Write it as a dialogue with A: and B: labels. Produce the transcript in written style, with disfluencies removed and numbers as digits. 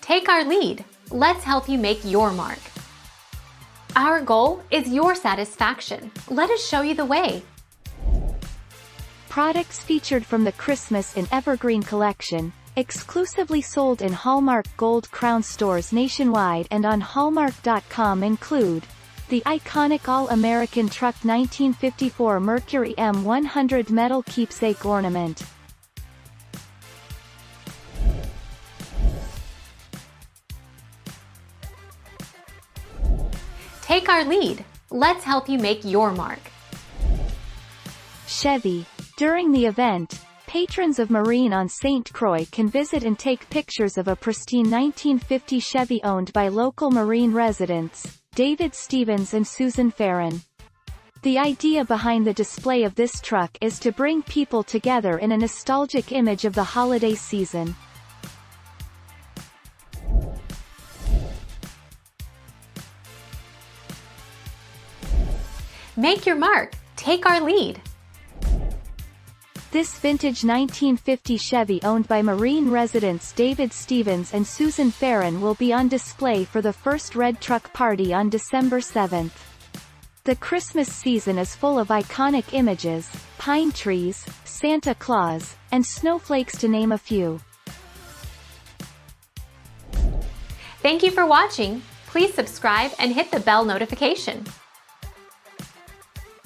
A: Take our lead. Let's help you make your mark. Our goal is your satisfaction. Let us show you the way.
B: Products featured from the Christmas in Evergreen collection, exclusively sold in Hallmark Gold Crown stores nationwide and on Hallmark.com include the iconic All-American Truck 1954 Mercury M100 metal keepsake ornament.
A: Take our lead. Let's help you make your mark.
B: Chevy. During the event, patrons of Marine on St. Croix can visit and take pictures of a pristine 1950 Chevy owned by local Marine residents, David Stevens and Susan Farron. The idea behind the display of this truck is to bring people together in a nostalgic image of the holiday season.
A: Make your mark. Take our lead.
B: This vintage 1950 Chevy owned by Marine residents David Stevens and Susan Farron will be on display for the first Red Truck Party on December 7th. The Christmas season is full of iconic images, pine trees, Santa Claus, and snowflakes to name a few.
A: Thank you for watching. Please subscribe and hit the bell notification.